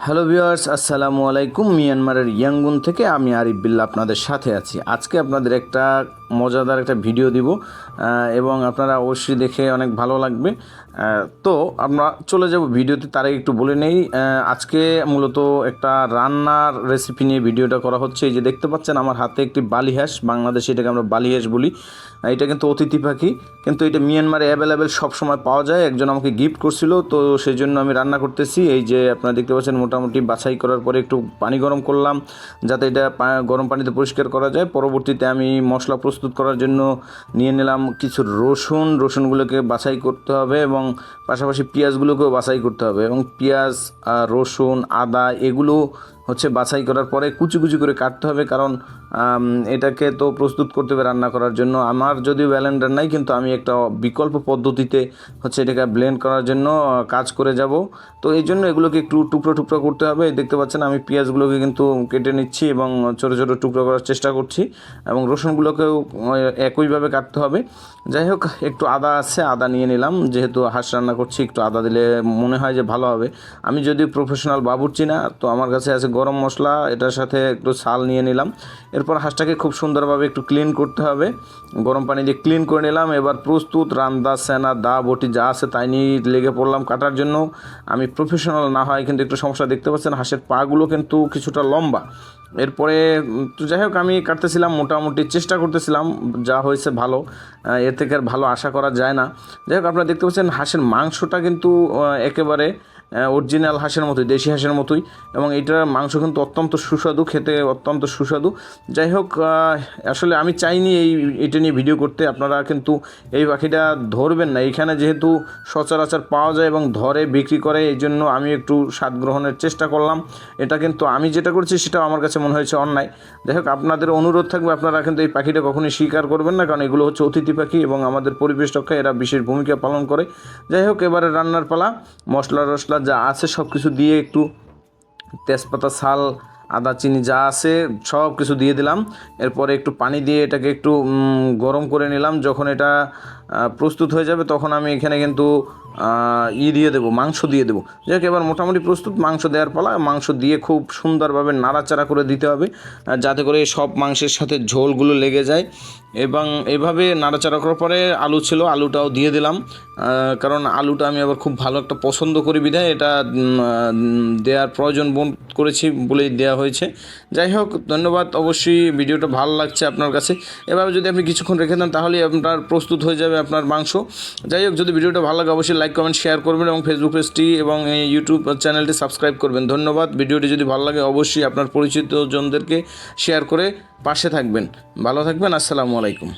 Hello viewers, আসসালামু আলাইকুম। মিয়ানমারের ইয়াঙ্গুন থেকে আমি আরিফ বিল্লাহ আপনাদের সাথে আছি। আজকে আপনাদের একটা মজাদার একটা ভিডিও দিব এবং আপনারা অবশ্যই দেখে অনেক ভালো লাগবে। তো আমরা চলে যাব ভিডিওতে। তার আগে একটু বলে নেই, আজকে মূলত একটা রান্নার রেসিপি নিয়ে ভিডিওটা করা হচ্ছে। এই যে দেখতে পাচ্ছেন আমার হাতে একটি বালিহাঁস, বাংলাদেশে এটাকে আমরা বালিহাঁস বলি। এটা কিন্তু অতিথি পাখি, কিন্তু এটা মিয়ানমারে অ্যাভেলেবেল সবসময় পাওয়া যায়। একজন আমাকে গিফট করছিল, তো সেই জন্য আমি রান্না করতেছি। এই যে আপনারা দেখতে পাচ্ছেন মোটামুটি বাছাই করার পরে একটু পানি গরম করলাম যাতে এটা গরম পানিতে পরিষ্কার করা যায়। পরবর্তীতে আমি মশলা প্রস্তুত করার জন্য নিয়ে নিলাম কিছু রসুনগুলোকে বাছাই করতে হবে এবং পাশাপাশি পেঁয়াজগুলোকেও বাছাই করতে হবে। এবং পেঁয়াজ, রসুন, আদা এগুলো বাছাই করার পরে কুচি কুচি করে কাটতে হবে, কারণ এটাকে তো প্রস্তুত করতে হবে রান্না করার জন্য। আমার যদিও ব্লেন্ডার নাই, কিন্তু আমি একটা বিকল্প পদ্ধতিতে এটাকে ব্লেন্ড করার জন্য কাজ করে যাব। তো এই জন্য এগুলোকে একটু টুকরো টুকরো করতে হবে। দেখতে পাচ্ছেন আমি পেঁয়াজগুলোকে কিন্তু কেটে নিচ্ছি এবং ছোটো ছোটো টুকরো করার চেষ্টা করছি, এবং রসুনগুলোকেও একইভাবে কাটতে হবে। যাই হোক, একটু আদা আছে, আদা নিয়ে নিলাম। যেহেতু হাঁস রান্না করছি, একটু আদা দিলে মনে হয় যে ভালো হবে। আমি যদিও প্রফেশনাল বাবুর্চি না, তো আমার কাছে আছে গরম মশলা, এটার সাথে একটু ছাল নিয়ে নিলাম। এরপর হাঁসটাকে খুব সুন্দরভাবে একটু ক্লিন করতে হবে, গরম পানি দিয়ে ক্লিন করে নিলাম। এবার প্রস্তুত রান্দা, সেনা, দা, বটি যা আছে তাই নিয়ে লেগে পড়লাম কাটার জন্য। আমি প্রফেশনাল না হয় কিন্তু একটু সমস্যা। দেখতে পাচ্ছেন হাঁসের পাগুলো কিন্তু কিছুটা লম্বা। এরপরে তো যাই হোক, আমি কাটতেছিলাম, মোটামুটি চেষ্টা করতেছিলাম, যা হয়েছে ভালো, এর থেকে আর ভালো আশা করা যায় না। যাই হোক, আপনারা দেখতে পাচ্ছেন হাঁসের মাংসটা কিন্তু একেবারে অরিজিনাল হাঁসের মতোই, দেশি হাঁসের মতোই, এবং এটার মাংস কিন্তু অত্যন্ত সুস্বাদু, খেতে অত্যন্ত সুস্বাদু। যাই হোক, আসলে আমি চাইনি এটা নিয়ে ভিডিও করতে। আপনারা কিন্তু এই পাখিটা ধরবেন না, এইখানে যেহেতু সচরাচর পাওয়া যায় এবং ধরে বিক্রি করে, এই জন্য আমি একটু স্বাদ গ্রহণের চেষ্টা করলাম। এটা কিন্তু আমি যেটা করছি সেটাও আমার কাছে মনে হয়েছে অন্যায়। যাই হোক, আপনাদের অনুরোধ থাকবে আপনারা কিন্তু এই পাখিটা কখনোই স্বীকার করবেন না, কারণ এগুলো অতিথি পাখি এবং আমাদের পরিবেশ রক্ষায় এরা বিশেষ ভূমিকা পালন করে। যাই হোক, এবারে রান্নার পালা। মশলা যা আছে সব কিছু দিয়ে, একটু তেজপাতা, ছাল, আদা, চিনি যা আছে সব কিছু দিয়ে দিলাম। এরপরে একটু পানি দিয়ে এটাকে একটু গরম করে নিলাম। যখন এটা প্রস্তুত হয়ে যাবে তখন আমি এখানে কিন্তু দিয়ে দেবো, মাংস দিয়ে দেবো। যাই হোক, এবার মোটামুটি প্রস্তুত, মাংস দেওয়ার পালা। মাংস দিয়ে খুব সুন্দরভাবে নাড়াচাড়া করে দিতে হবে, যাতে করে সব মাংসের সাথে ঝোলগুলো লেগে যায়। এবং এভাবে নাড়াচাড়া করার পরে আলু ছিল, আলুটাও দিয়ে দিলাম, কারণ আলুটা আমি আবার খুব ভালো একটা পছন্দ করি, বিধায় এটা দেওয়ার প্রয়োজন বোধ করেছি বলেই দেওয়া হয়েছে। যাই হোক, ধন্যবাদ। অবশ্যই ভিডিওটা ভালো লাগছে আপনার কাছে। এভাবে যদি আপনি কিছুক্ষণ রেখে দেন তাহলেই আপনার প্রস্তুত হয়ে যাবে আপনার মাংস। যাই হোক, যদি ভিডিওটা ভালো লাগে অবশ্যই লাইক, কমেন্ট, শেয়ার করবেন এবং ফেসবুক পেজটি এবং ইউটিউব চ্যানেলটি সাবস্ক্রাইব করবেন। ধন্যবাদ। ভিডিওটি যদি ভালো লাগে অবশ্যই আপনার পরিচিত জনদেরকে শেয়ার করে পাশে থাকবেন। ভালো থাকবেন। আসসালামু আলাইকুম।